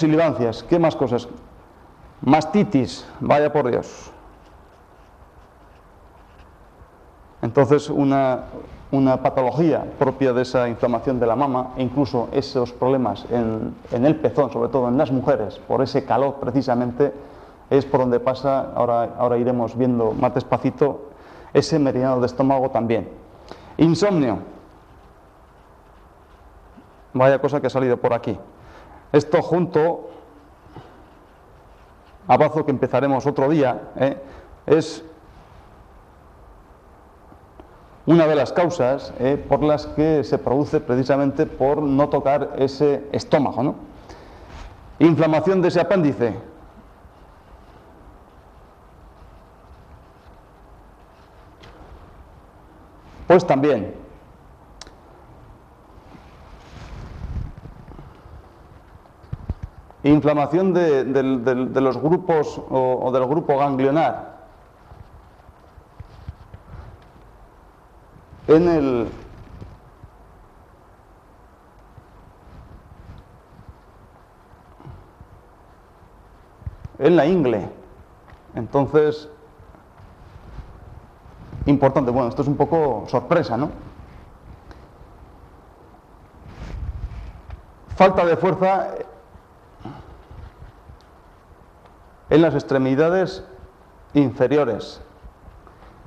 Tonsililancias, ¿qué más cosas? Mastitis, vaya por Dios. Entonces una patología propia de esa inflamación de la mama e incluso esos problemas en el pezón, sobre todo en las mujeres, por ese calor precisamente, es por donde pasa, ahora iremos viendo más despacito, ese meridiano de estómago también. Insomnio, vaya cosa que ha salido por aquí. Esto junto a bazo que empezaremos otro día, es una de las causas por las que se produce precisamente por no tocar ese estómago, ¿no? Inflamación de ese apéndice. Pues también. Inflamación de los grupos o del grupo ganglionar. En la ingle. Entonces, importante, bueno, esto es un poco sorpresa, ¿no? Falta de fuerza en las extremidades inferiores.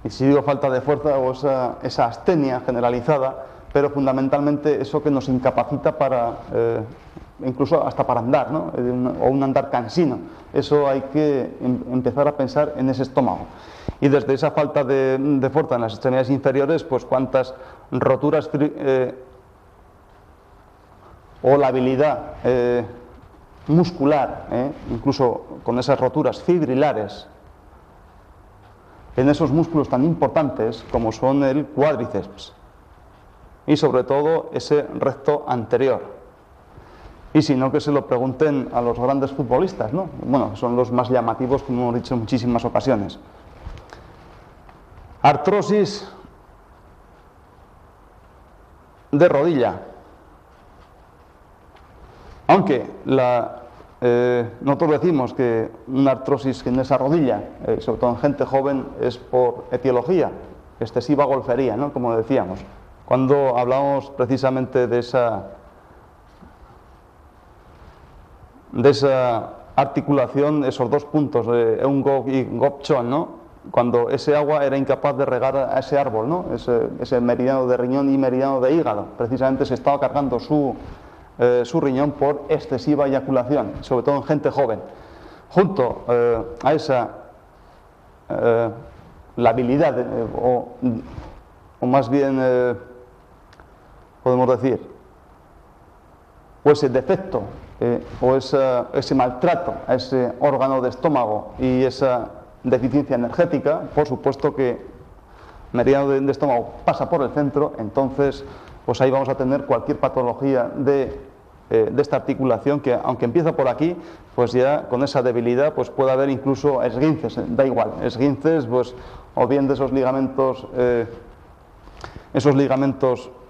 Y si digo falta de fuerza o esa astenia generalizada, pero fundamentalmente eso que nos incapacita para, incluso hasta para andar, ¿no? O un andar cansino. Eso hay que empezar a pensar en ese estómago. Y desde esa falta de fuerza en las extremidades inferiores, pues cuántas roturas o la habilidad muscular, incluso con esas roturas fibrilares, en esos músculos tan importantes como son el cuádriceps y sobre todo ese recto anterior. Y si no, que se lo pregunten a los grandes futbolistas, ¿no? Bueno, son los más llamativos, como hemos dicho en muchísimas ocasiones. Artrosis de rodilla. Aunque nosotros decimos que una artrosis en esa rodilla, sobre todo en gente joven, es por etiología, excesiva golfería, ¿no? Como decíamos. Cuando hablamos precisamente de esa articulación, esos dos puntos, Eungog y Gopchon, ¿no? Cuando ese agua era incapaz de regar a ese árbol, ¿no? Ese meridiano de riñón y meridiano de hígado, precisamente se estaba cargando su riñón por excesiva eyaculación, sobre todo en gente joven. Junto a esa la habilidad, o más bien podemos decir, o ese defecto, o ese maltrato a ese órgano de estómago y esa deficiencia energética, por supuesto que meridiano de estómago pasa por el centro, entonces pues ahí vamos a tener cualquier patología de esta articulación que, aunque empieza por aquí, pues ya con esa debilidad pues puede haber incluso esguinces, da igual, esguinces pues o bien de esos ligamentos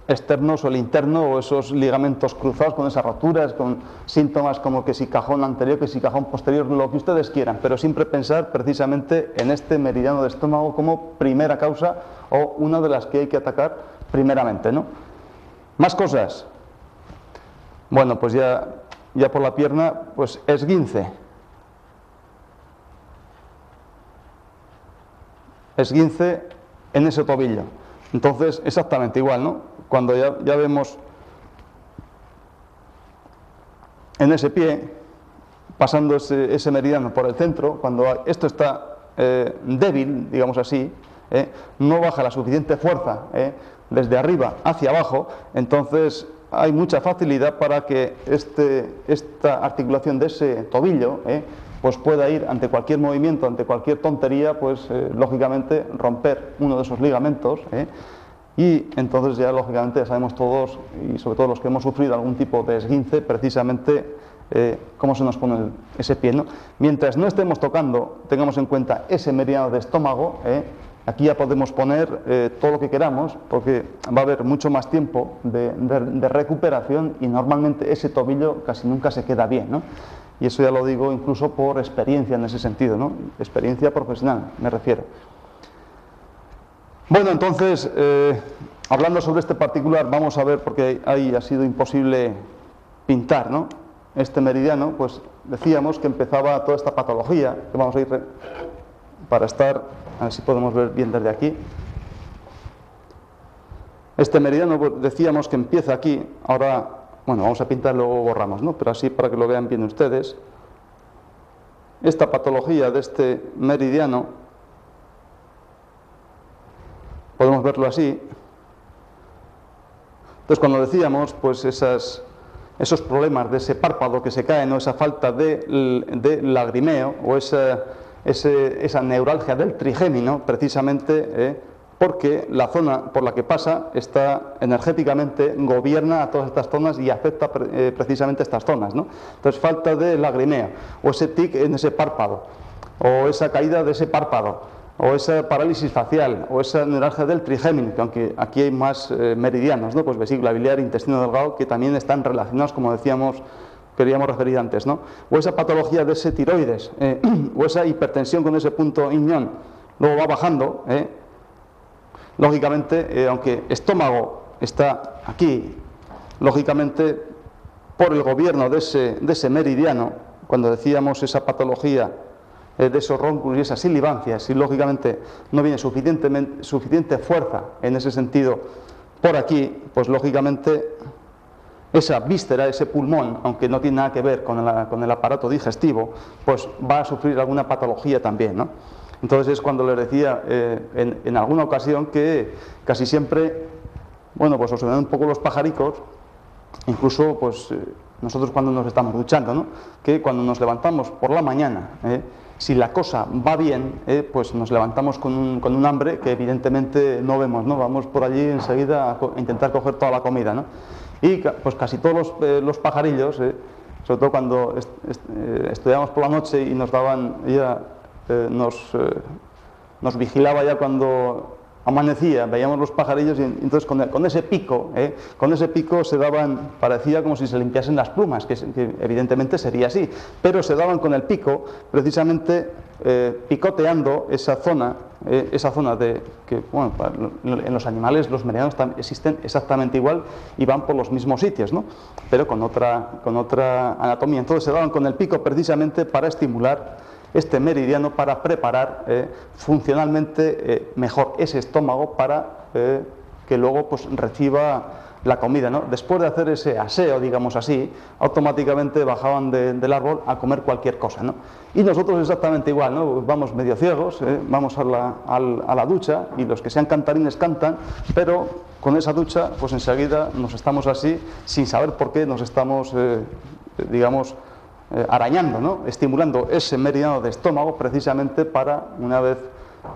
externos o el interno, o esos ligamentos cruzados con esas roturas, con síntomas como que si cajón anterior, que si cajón posterior, lo que ustedes quieran, pero siempre pensar precisamente en este meridiano de estómago como primera causa o una de las que hay que atacar primeramente, ¿no? Más cosas. Bueno, pues ya por la pierna, pues esguince. Esguince en ese tobillo. Entonces, exactamente igual, ¿no? Cuando ya vemos en ese pie, pasando ese meridiano por el centro, cuando esto está débil, digamos así, no baja la suficiente fuerza desde arriba hacia abajo, entonces hay mucha facilidad para que esta articulación de ese tobillo pues pueda ir ante cualquier movimiento, ante cualquier tontería, pues lógicamente romper uno de esos ligamentos, y entonces ya lógicamente ya sabemos todos, y sobre todo los que hemos sufrido algún tipo de esguince, precisamente cómo se nos pone ese pie, ¿no? Mientras no estemos tocando, tengamos en cuenta ese meridiano de estómago, aquí ya podemos poner todo lo que queramos, porque va a haber mucho más tiempo de recuperación y normalmente ese tobillo casi nunca se queda bien, ¿no? Y eso ya lo digo incluso por experiencia en ese sentido, ¿no? Experiencia profesional, me refiero. Bueno, entonces, hablando sobre este particular, vamos a ver, porque ahí ha sido imposible pintar, ¿no? Este meridiano, pues decíamos que empezaba toda esta patología, que vamos a ir para estar, a ver si podemos ver bien desde aquí. Este meridiano, pues, decíamos que empieza aquí, ahora, bueno, vamos a pintar, luego borramos, ¿no? Pero así para que lo vean bien ustedes. Esta patología de este meridiano, podemos verlo así. Entonces, cuando decíamos, pues esos problemas de ese párpado que se cae, ¿no? Esa falta de lagrimeo o esa neuralgia del trigémino, precisamente porque la zona por la que pasa está energéticamente, gobierna a todas estas zonas y afecta precisamente estas zonas, ¿no? Entonces, falta de lagrimeo, o ese tic en ese párpado, o esa caída de ese párpado, o esa parálisis facial, o esa neuralgia del trigémino, que aunque aquí hay más meridianos, ¿no? Pues vesícula biliar, intestino delgado, que también están relacionados, como decíamos, queríamos referir antes, ¿no? O esa patología de ese tiroides, o esa hipertensión con ese punto iñón, luego va bajando, lógicamente, aunque estómago está aquí, lógicamente, por el gobierno de ese meridiano, cuando decíamos esa patología de esos rónculos y esas silivancias, y lógicamente no viene suficiente fuerza en ese sentido por aquí, pues lógicamente esa víscera, ese pulmón, aunque no tiene nada que ver con el aparato digestivo, pues va a sufrir alguna patología también, ¿no? Entonces es cuando les decía en alguna ocasión que casi siempre, bueno, pues os ven un poco los pajaricos, incluso pues nosotros cuando nos estamos duchando, ¿no? Que cuando nos levantamos por la mañana, si la cosa va bien, pues nos levantamos con un hambre que evidentemente no vemos, ¿no? Vamos por allí enseguida a intentar coger toda la comida, ¿no? Y pues casi todos los pajarillos, sobre todo cuando estudiábamos por la noche y nos daban ya, nos vigilaba ya cuando amanecía, veíamos los pajarillos y entonces con ese pico se daban, parecía como si se limpiasen las plumas, que evidentemente sería así, pero se daban con el pico precisamente picoteando esa zona de que, bueno, en los animales los meridianos existen exactamente igual y van por los mismos sitios, ¿no? Pero con otra anatomía. Entonces se daban con el pico precisamente para estimular este meridiano, para preparar funcionalmente mejor ese estómago para que luego pues reciba la comida, ¿no? Después de hacer ese aseo, digamos así, automáticamente bajaban del árbol a comer cualquier cosa, ¿no? Y nosotros exactamente igual, ¿no? Vamos medio ciegos, vamos a la ducha y los que sean cantarines cantan, pero con esa ducha pues enseguida nos estamos así, sin saber por qué nos estamos, digamos, arañando, ¿no? Estimulando ese meridiano de estómago precisamente para, una vez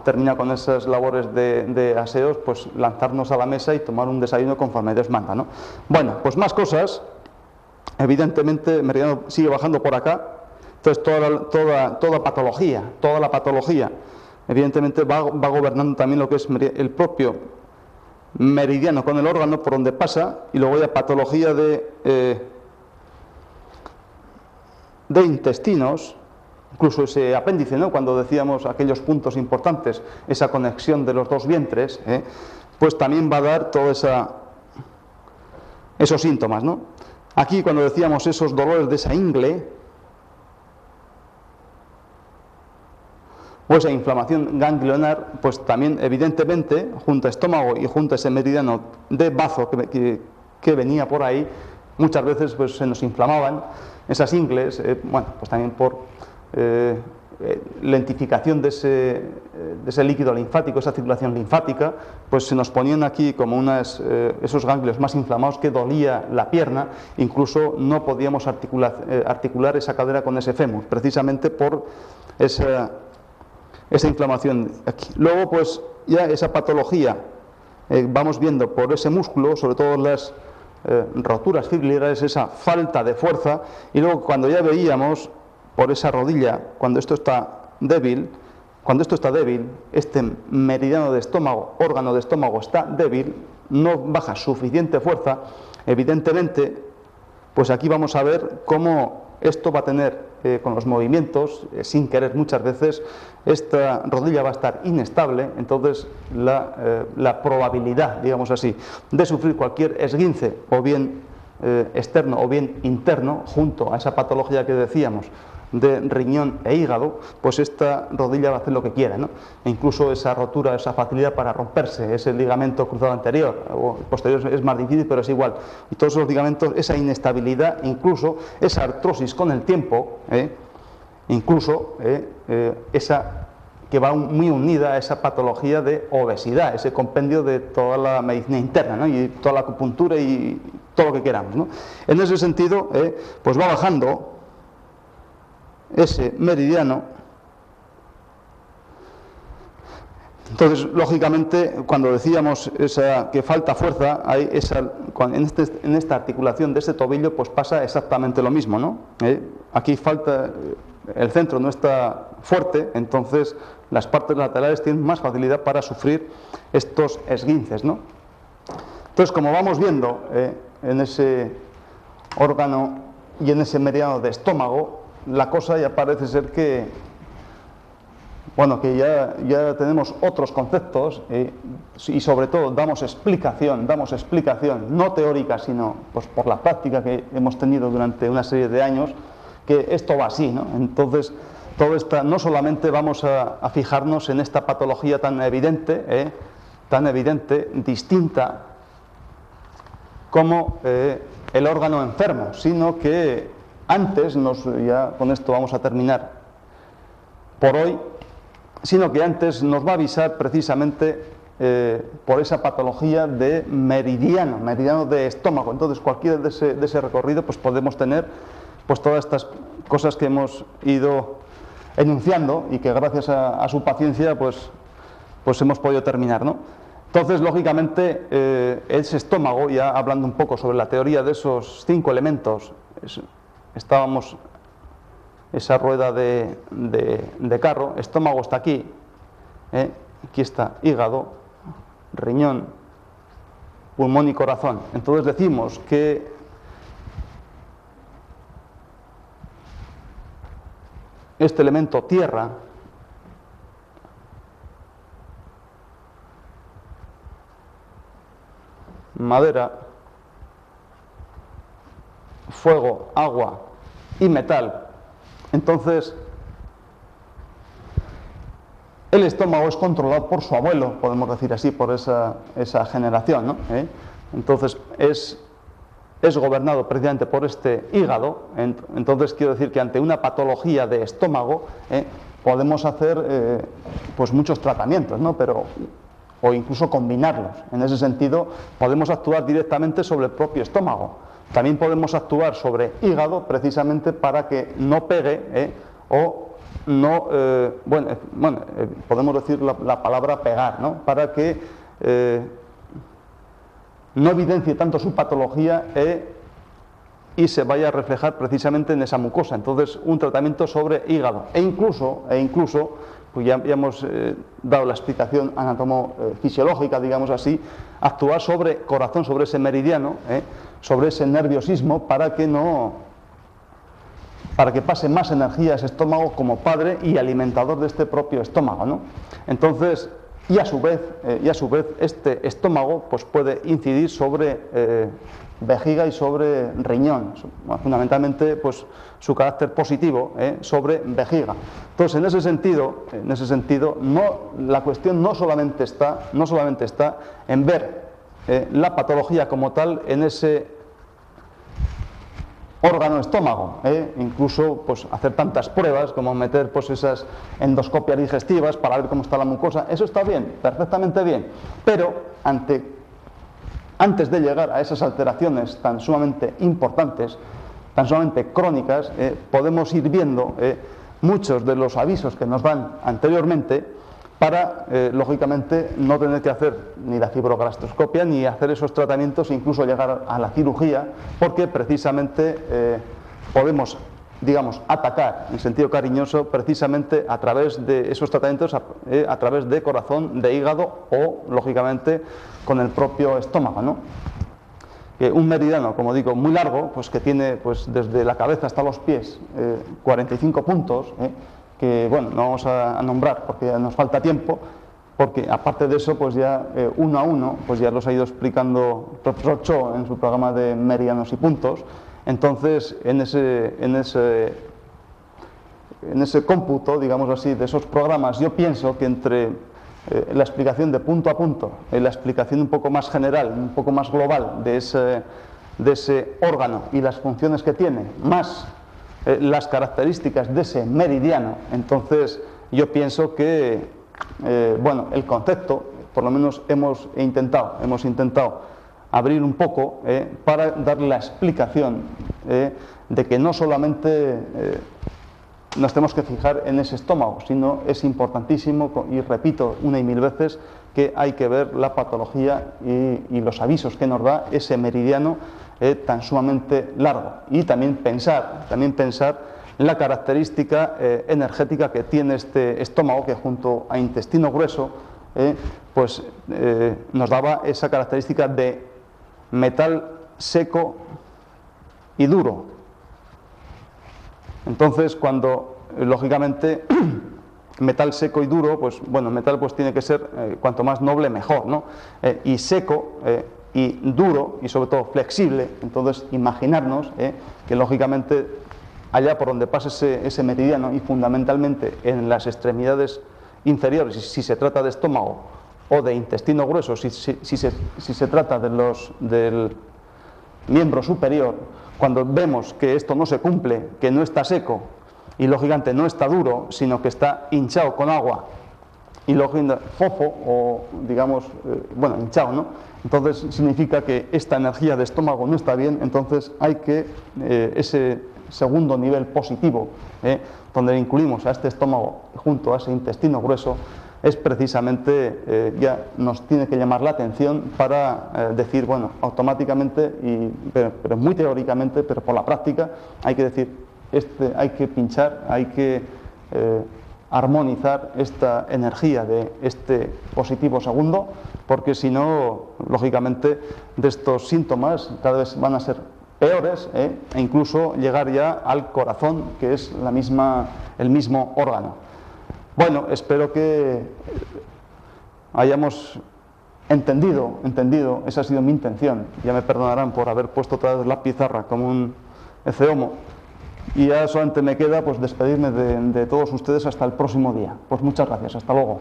termina con esas labores de aseos, pues lanzarnos a la mesa y tomar un desayuno conforme Dios manda, ¿no? Bueno, pues más cosas. Evidentemente el meridiano sigue bajando por acá. Entonces toda la patología evidentemente va gobernando también lo que es el propio meridiano con el órgano por donde pasa, y luego ya patología de intestinos, incluso ese apéndice, ¿no? Cuando decíamos aquellos puntos importantes, esa conexión de los dos vientres, pues también va a dar todos esos síntomas, ¿no? Aquí cuando decíamos esos dolores de esa ingle o esa inflamación ganglionar, pues también evidentemente junto a estómago y junto a ese meridiano de bazo que venía por ahí, muchas veces pues se nos inflamaban esas ingles, bueno, pues también por lentificación de ese líquido linfático, esa circulación linfática, pues se nos ponían aquí como esos ganglios más inflamados que dolía la pierna, incluso no podíamos articular esa cadera con ese fémur, precisamente por esa inflamación aquí. Luego, pues ya esa patología, vamos viendo por ese músculo, sobre todo las roturas fibrilares, esa falta de fuerza, y luego cuando ya veíamos por esa rodilla, cuando esto está débil, este meridiano de estómago, órgano de estómago está débil, no baja suficiente fuerza, evidentemente, pues aquí vamos a ver cómo esto va a tener con los movimientos, sin querer muchas veces, esta rodilla va a estar inestable, entonces la probabilidad, digamos así, de sufrir cualquier esguince, o bien externo o bien interno, junto a esa patología que decíamos, de riñón e hígado, pues esta rodilla va a hacer lo que quiera, ¿no? E incluso esa rotura, esa facilidad para romperse, ese ligamento cruzado anterior o posterior es más difícil, pero es igual. Y todos esos ligamentos, esa inestabilidad, incluso esa artrosis con el tiempo, incluso esa que va muy unida a esa patología de obesidad, ese compendio de toda la medicina interna, ¿no? Y toda la acupuntura y todo lo que queramos, ¿no? En ese sentido, pues va bajando ese meridiano. Entonces, lógicamente, cuando decíamos que falta fuerza, en esta articulación de este tobillo, pues pasa exactamente lo mismo, ¿no? Aquí falta, el centro no está fuerte, entonces las partes laterales tienen más facilidad para sufrir estos esguinces, ¿no? Entonces, como vamos viendo en ese órgano y en ese meridiano de estómago, la cosa ya parece ser que, bueno, que ya tenemos otros conceptos y sobre todo damos explicación, no teórica, sino pues por la práctica que hemos tenido durante una serie de años, que esto va así, ¿no? Entonces, no solamente vamos a fijarnos en esta patología tan evidente, distinta como el órgano enfermo, sino que antes, ya con esto vamos a terminar por hoy, sino que antes nos va a avisar precisamente por esa patología de meridiano de estómago. Entonces, cualquiera de ese recorrido, pues podemos tener pues todas estas cosas que hemos ido enunciando y que gracias a su paciencia pues hemos podido terminar, ¿no? Entonces, lógicamente, ese estómago, ya hablando un poco sobre la teoría de esos 5 elementos, estábamos, esa rueda de carro, estómago está aquí, aquí está hígado, riñón, pulmón y corazón. Entonces decimos que este elemento tierra madera, fuego, agua y metal. Entonces, el estómago es controlado por su abuelo, podemos decir así, por esa generación, ¿no? Entonces, es gobernado precisamente por este hígado. Entonces, quiero decir que ante una patología de estómago podemos hacer pues muchos tratamientos, ¿no? O incluso combinarlos. En ese sentido, podemos actuar directamente sobre el propio estómago. También podemos actuar sobre hígado precisamente para que no pegue o no, podemos decir la palabra pegar, ¿no? Para que no evidencie tanto su patología y se vaya a reflejar precisamente en esa mucosa. Entonces, un tratamiento sobre hígado e incluso pues ya hemos dado la explicación anatomofisiológica, digamos así, actuar sobre corazón, sobre ese meridiano, sobre ese nerviosismo, para que pase más energía a ese estómago como padre y alimentador de este propio estómago, ¿no? Entonces, y a su vez este estómago pues puede incidir sobre vejiga y sobre riñón, fundamentalmente pues su carácter positivo sobre vejiga. Entonces, en ese sentido la cuestión no solamente está en ver la patología como tal en ese órgano estómago, incluso pues hacer tantas pruebas como meter pues esas endoscopias digestivas para ver cómo está la mucosa. Eso está bien, perfectamente bien, pero antes de llegar a esas alteraciones tan sumamente importantes, tan sumamente crónicas, podemos ir viendo muchos de los avisos que nos dan anteriormente para, lógicamente, no tener que hacer ni la fibrogastroscopia ni hacer esos tratamientos, incluso llegar a la cirugía, porque precisamente podemos, digamos, atacar en sentido cariñoso precisamente a través de esos tratamientos, a través de corazón, de hígado o, lógicamente, con el propio estómago, ¿no? que un meridiano, como digo, muy largo, pues que tiene pues desde la cabeza hasta los pies 45 puntos, que bueno, no vamos a nombrar porque ya nos falta tiempo, porque aparte de eso, pues ya uno a uno, pues ya los ha ido explicando el profesor Cho en su programa de meridianos y puntos. Entonces, en ese cómputo, digamos así, de esos programas, yo pienso que entre la explicación de punto a punto, la explicación un poco más general, un poco más global de ese órgano y las funciones que tiene, más las características de ese meridiano, entonces yo pienso que, bueno, el concepto, por lo menos hemos intentado abrir un poco para dar la explicación de que no solamente nos tenemos que fijar en ese estómago, sino es importantísimo, y repito una y mil veces, que hay que ver la patología y los avisos que nos da ese meridiano tan sumamente largo, y también pensar en la característica energética que tiene este estómago, que junto a intestino grueso pues nos daba esa característica de metal seco y duro. Entonces, cuando lógicamente metal seco y duro, pues bueno, metal pues tiene que ser cuanto más noble mejor, ¿no? Y seco y duro y sobre todo flexible. Entonces, imaginarnos que lógicamente allá por donde pase ese meridiano, y fundamentalmente en las extremidades inferiores, si se trata de estómago, o de intestino grueso, si se trata del miembro superior, cuando vemos que esto no se cumple, que no está seco y lógicamente no está duro, sino que está hinchado con agua y lógicamente fofo, o digamos, bueno, hinchado, ¿no? Entonces significa que esta energía de estómago no está bien. Entonces hay que ese segundo nivel positivo, donde incluimos a este estómago junto a ese intestino grueso, es precisamente, ya nos tiene que llamar la atención para decir, bueno, automáticamente, pero muy teóricamente, pero por la práctica, hay que decir, hay que pinchar, hay que armonizar esta energía de este positivo segundo, porque si no, lógicamente, de estos síntomas cada vez van a ser peores, e incluso llegar ya al corazón, que es el mismo órgano. Bueno, espero que hayamos entendido, esa ha sido mi intención. Ya me perdonarán por haber puesto otra vez la pizarra como un eceomo. Y ya solamente me queda pues despedirme de todos ustedes hasta el próximo día. Pues muchas gracias, hasta luego.